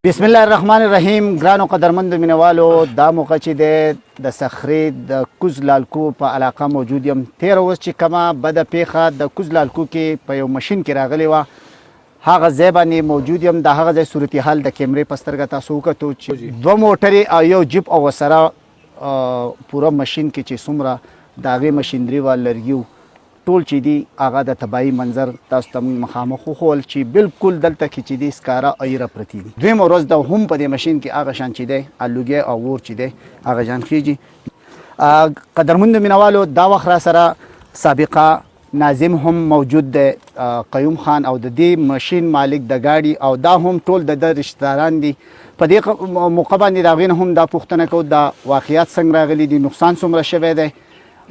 بسم الله الرحمن الرحیم. ګرانو قدرمند مینوالو، دا موقع چې د صخرې د کوز لالکو په علاقه موجود یم. تېره اوس چې کومه بده پیښه د کوز لالکو کې په یو ماشین کې راغلی وه، هغه ځای باندې موجود یم. د هغه ځای صورتحال د کیمرې په سترګه تاسو وکتو چې دوه موټرې او یو جیپ او ورسره پوره ماشین کې چې څومره د هغې ماشینري وه، لرګي ټول چې دي هغه د تباهي منظر تاسو ته موږ مخامخ وښول چې بالکل دلته کې چې دي سکاره ایره پرتې دي. دویمه ورځ د هم په دې ماشین کې هغه شان چې دی الوګی او اور چې دی هغه شان خیږي. قدرمندو مینوالو، دا وخت را سره سابقه ناظم هم موجود دی، قیوم خان، او د دې ماشین مالک د ګاډي، او دا هم ټول د رشتهداران دي. په دې موقع باندې د هغوی نه هم دا پوښتنه کوو د واقعیات څنګه راغلي دي، نقصان څومره شوی دی،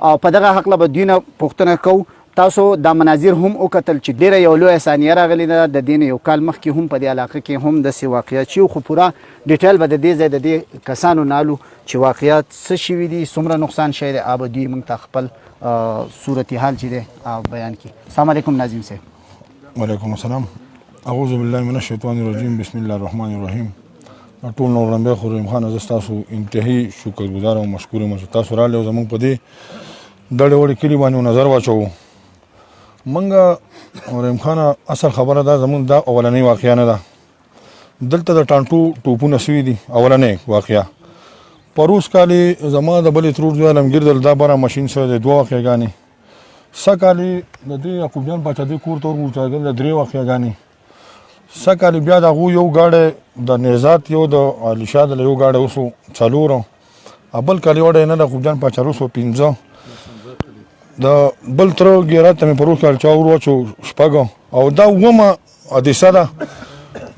او په دغه هکله به دوی نه پوښتنه کوو. تاسو دا مناظر هم وکتل چې ډېره یو لویه ثانیه راغلې ده. د دې نه یو کال مخکې هم په دې علاقه کې هم داسې واقعیات شوي، خو پوره ډیټیل به د دې ځای د دې کسانو نالو چې واقعیات څه شوي دي، څومره نقصان شوی دی، به دوی موږ ته خپل صورتحال چې دی بیان کړي. السلام علیکم ناظم صاحب. وعلیکم السلام. اعوذ بالله من الشیطان الرجیم. بسم الله الرحمن الرحیم. ټول نور لمبه خو رحیم خان، زه تاسو انتهایی شکرګزار او مشکور یم چې تاسو راغلئ او زموږ په دې دړې وړې کلي باندې نظر واچوو. موږ رحیم خان اصل خبره ده، زموږ دا اولنۍ واقعه نه ده. دلته د ټانټو ټوپونه سوي دي، اولنۍ واقعه. پروس کالې زما د بلې ترور زوی عالمګیر دل دا بره ماشین سره د دوه واقعګانې. سږ کالې د دې یعقوب جان باچا دې کور ته ورغورځېدل د درې واقعګانې. سږ کالې بیا د هغو یو ګاډی د نهزاد، یو د علیشا د یو ګاډی اوسو څلورو، بل کال یو ډی نه د یعقوب جان باچا اوسو پنځه، د بل تره ګیرات ته مې پروس کال چا ور واچو شپږ، او دا اوومه حادثه ده.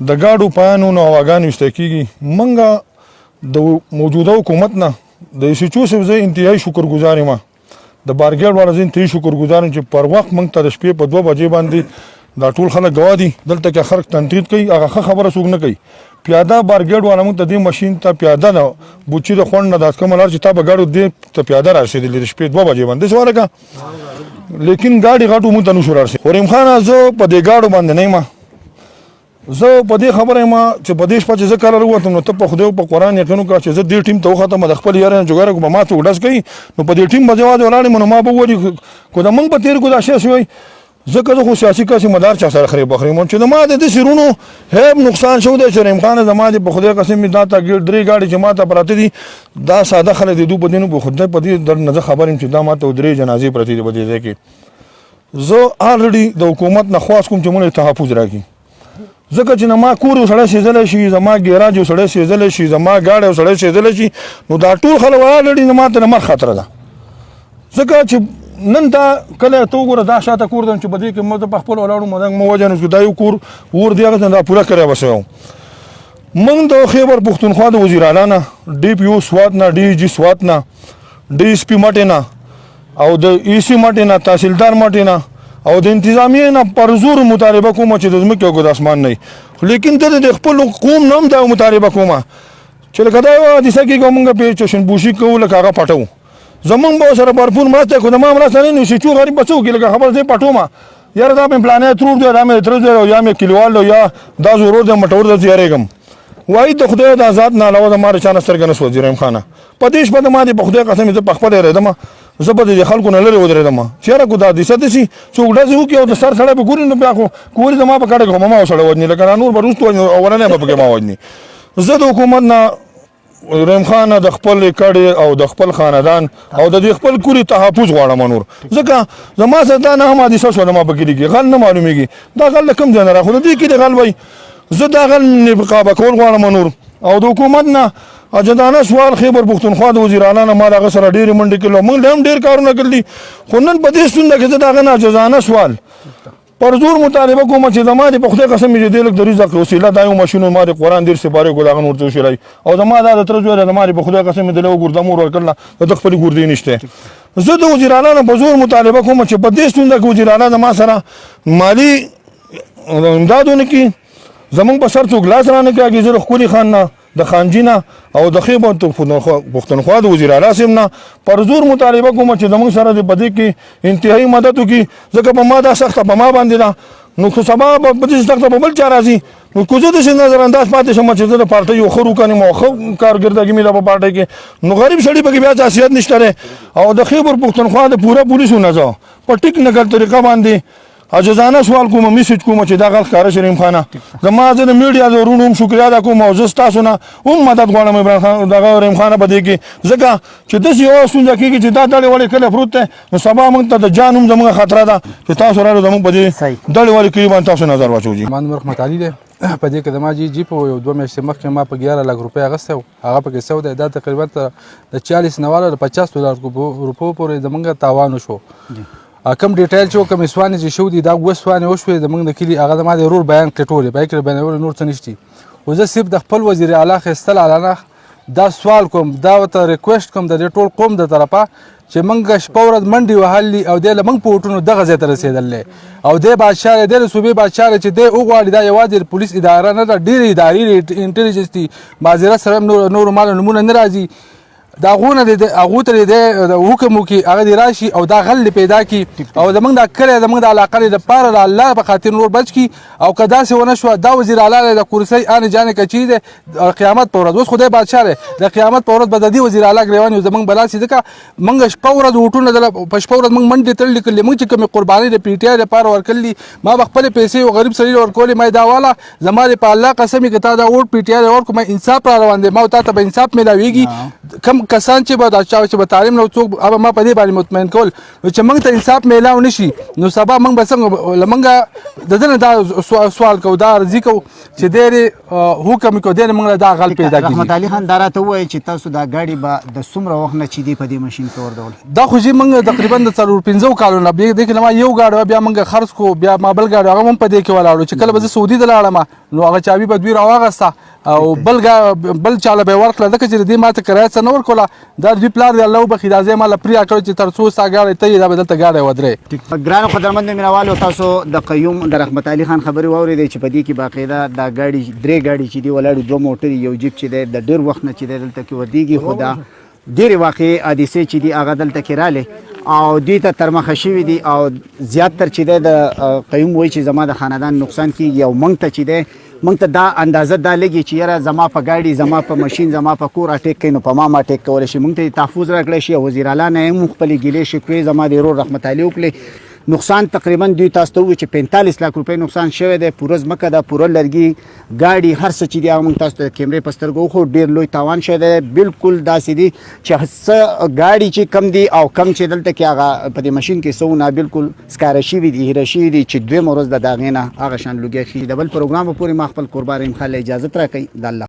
د ګاډو پایانونه او هواګانې ویسته کېږي. موږ د موجوده حکومت نه د ایسیچو صاحب زه انتهایي شکرګزار یم، د بارګیډ والا زه انتهایي شکرګزار یم چې پر وخت موږ ته د شپې په 2 بجې باندې دا ټول خلک ګواه دي. دلته کې خلک تنقید کوي، هغه ښه خبره څوک نه کوي. پیاده بارګیډ والا موږ ته دې ماشین ته پیاده نه بوچي د خوند نه داس کومه لار چې تا به ګاډو دې ته پیاده رارسېدلې د شپې 2 بجې باندې سوال کا، لیکن ګاډي غاټو موږ ته نشو رارسېدلی. رحیم خان، زه په دې ګاډو باندې نه یم، زه په دې خبره یم چې په دې شپه چې زه کله راووتم نو ته په خدای او په قرآن یقین وکړه چې زه دې ټیم ته وختم، د خپل یار نه جوګاره کوم ما څوک ډز کوي نو په دې ټیم به جواب ولاړم نو ما به وایي کو دا موږ په تیر کو دا شی شوی. ځکه زه خو سیاسي کاسې مدار چا سره خرې بخرې مون چې د ما د دې سیرونو هیب نقصان شو دی چې رحیم خان زما دې په خدای قسم مې دا ته درې ګاډي چې ما ته پراته دي، دا ساده خلک دي، دو په دې نو خدای په دې در نه زه خبر یم چې دا ما ته درې جنازې پرتې دي په دې ځای کې. زه الریډي د حکومت نه خواست کوم چې موږ تحفظ راکړي، ځکه چې نه ما کور سړی سېزلی شي، زما ګیراج سړی سېزلی شي، زما ګاډی سړی سېزلی شي، نو دا ټول خلک الریډي نه ما ته د مرګ خطره ده. ځکه چې نن دا کله ته وګوره دا شاته کور ده چې په دې کې موږ په خپل ولاړو مو وجه نو دا یو کور ور دی هغه دا پوره کړی به شوی. موږ د خیبر پښتونخوا د وزیر اعلی نه، ډي پي او سوات نه، ډي جي سوات نه، ډي اس پي مټې نه، او د ای سي مټې نه، تحصیلدار مټې نه، او د انتظامیې نه پر زور مطالبه کومه چې د ځمکې او د اسمان نه، لیکن ته د خپل قوم نه هم دا مطالبه کومه چې لکه دا یو حادثه کېږي موږ پې چشنبوشي کوو، لکه هغه پټو زمونږ به سره بھرپور مرسته کوو. د ما مرسته نه نشي چې غریب به څه وکړي، لکه خبر دی پټومه یاره دا مې پلانې ترور دی، دا مې تره دی، یا مې کلیوال دی، یا دا زورور دی مټور دی، تیارېږم. وایي د خدای د ذات نه علاوه د ما د چا نه سترګه نه سوځي. رحیم خانه په دې شپه د ما دې په خدای قسم زه په خپله رېدم، زه به د خلکو نه لرې ودرېدم چې یاره کو دا حادثه داسې څوک ډزې وکړي او د سر سړی به ګوري نو بیا خو کورې زما په کډه کې خو ما سړی وجني، لکه نور به وروسته وجني، اولنی به پکې ما وجني. زه د حکومت نه رحیم خان د خپل کډې او د خپل خاندان او د دې خپل کوري تحفظ غواړم نور، ځکه زما سره دا نه هم حادثه شوه زما په کلي کې غل نه معلومېږي دا غل له کوم ځای نه راخو د دې کې د غل وایي. زه دا غل نقابه کول غواړم نور، او د حکومت نه اجدانه سوال خیبر پښتونخوا د وزیر اعلی نه ما د هغه سره ډېرې منډې کړلو، موږ له هم ډېر کارونه کړلي، خو نن په دې ستونزه کې زه د هغه نه اجدانه سوال پر زور مطالبه کوم چې زما د په خدای قسم مې چې دې لږ د رزق وسیله دا یو ماشین ما د قرآن ډېر سپارې کو د هغه نور څه وشلی، او زما دا د تره زوی دی زما د په خدای قسم مې د له ګرده مور ورکړله د ده خپلې ګردې نشته. زه د وزیر اعلی نه په زور مطالبه کوم چې په دې ستونزه کې وزیر اعلی زما سره مالي امداد ونه کړي، زمونږ په سر څوک لاس رانه کېږي. زه د ښکلي خان نه، د خانجي نه او د خیبر پښتونخوا د وزیر اعلی صاحب نه پر زور مطالبه کوم چې زمونږ سره د په دې کې انتهایي مدد وکړي، ځکه په ما دا سخته په ما باندې ده، نو خو سبا په دې سخته په بل چا راځي نو کو زه داسې نظر انداز پاتې شم چې زه د پارټۍ یو ښه روکنیم او ښه کارګردګي مې ده په پارټۍ کې نو غریب سړي پکې بیا حیثیت نشته دی او د خیبر پښتونخوا د پوره پولیسو نه زه په ټیک نکل طریقه باندې عاجزانه سوال کوم میسج کوم چې دا غلط ښکاره شریم خانه زما زه د میډیا د ورونو هم شکریا ادا کوم او زه ستاسو نه هم مدد غواړم ابراهیم خان دغه رحیم خانه په دې کې ځکه چې داسې یوه ستونزه کېږي چې دا دړې ولې کله پروت دی نو سبا موږ ته د جان هم زموږ خطره ده چې تاسو رالو زموږ په دې دړې ولې کلي باندې تاسو نظر واچوو جي مان رحمت علي دی په دې کې د ما جی په یو 2 میاشتې مخکې ما په 11 لک روپۍ اخیستی و هغه پکې سو دی دا تقریبا د 40 نه والا د 50 دلار روپو پورې زموږ تاوان وشو کم ډیټیل چې کوم سوانې چې شو دي دا اوس سوانې وشوې زموږ د کلي هغه زما د ورور بیان کړې ټولې به یې کړې بیانول نور څه نشته خو زه صرف د خپل وزیر اعلی اخیستل علانه دا سوال کوم دا ورته ریکویسټ کوم د دې ټول قوم د طرفه چې موږ شپه ورځ منډې وهلي او دی له موږ په وټونو دغه ځای ته رسېدلی او دی بادشاه دی د صوبې بادشاه دی چې دی وغواړي دا یوازې پولیس اداره نه ده ډېرې ادارې انټلیجنس دي معذرت سره هم نورو مالو نومونه نه راځي دا غونه د هغو ته د حکم وکړي هغه دې راشي او دا غل پیدا کړي او زموږ دا کلی زموږ د علاقه دپاره د الله په خاطر نور بچ کړي او که داسې ونه شوه دا وزیر اعلی د کرسۍ آن جانې که چیرې دی قیامت په ورځ اوس خدای بادشاه دی د قیامت په ورځ به د دې وزیر اعلی ګریوان یو زموږ بلا سي ځکه موږ شپه ورځ وټونه په شپه ورځ موږ منډې تړلې کړلې موږ چې کومې قربانۍ د پي ټي آی دپاره ورکړلي ما به خپلې پیسې یو غریب سړي ورکولې ما یې دا واله زما دې په الله قسم که تا دا ووټ پي ټي آی ورکړو ما انصاف را روان دی ما تا ته به انصاف میلاویږي کم کسان چې به چې به تعلیم نو څوک ابا ما په دې باندې مطمئن کول نو چې موږ ته انصاف میلاو نشي نو سبا موږ به څنګه لمنګه د دنه دا سوال کو دا ارزي کو چې ډېرې حکم کو ډېرې موږ دا غل پیدا کړي رحمت علي خان دا راته ووایي چې تاسو دا ګاډي به د څومره وخت نه چې دی په دې ماشین کې ورډول دا خو چې موږ تقریبا د 4-5 کالونو بیا د کله ما یو ګاډي بیا موږ خرڅ کو بیا ما بل ګاډي هغه هم په دې کې ولاړو چې کله به زه سعودي ته لاړم نو هغه چابي به دوی راواغسته او بل چاله به ورکړه ځکه چې دې ماته کرایه څه نه ورکوله دا دوی پلار دی الله وبخي دا ځای ماله پرېښه کړی چې تر څو ستا ګاډی ته یې دا به دلته ګاډی ودرې ګرانو قدرمندو مینوالو تاسو د قیوم د رحمت علي خان خبرې واورېدې چې په دې کې باقاعده دا ګاډي 3 ګاډي چې دي ولاړې 2 موټرې یو جیپ چې دی د ډېر وخت نه چې دی دلته کې ودرېږي خو دا ډېرې واقعي حادثې چې دي هغه دلته کې رالې او دوی ته ترمخه شوي دي او زیات تر چې دی د قیوم وایي چې زما د خاندان نقصان کېږي او موږ ته چې دی موږ ته دا اندازه دا لګي چې یاره زما په ګاډي زما په ماشین زما په کور اټیک کوي نو په ما اټیک کولی شي موږ ته تحفظ راکړی شي او وزیر اعلی نه هم خپلې ګیلې شکوې زما د ورور رحمت علي وکړې نقصان تقریبا دوی تاسو ته ووایي چې 45 لک روپۍ نقصان شوی دی پوره ځمکه ده پوره لرګي ګاډي هر څه چې دي هغه موږ تاسو ته د کیمرې په سترګو وښو ډېر لوی تاوان شوی دی بلکل داسې دي چې څه ګاډي چې کم دي او کم چې دلته کې هغه په دې ماشین کې څه نه بلکل ښکاره شوي دي هیره شوي دي چې دویمه ورځ د هغې نه هغه شان لوګی شي د بل پروګرام به پورې ما خپل قربان رحیم خان له اجازت راکوي د الله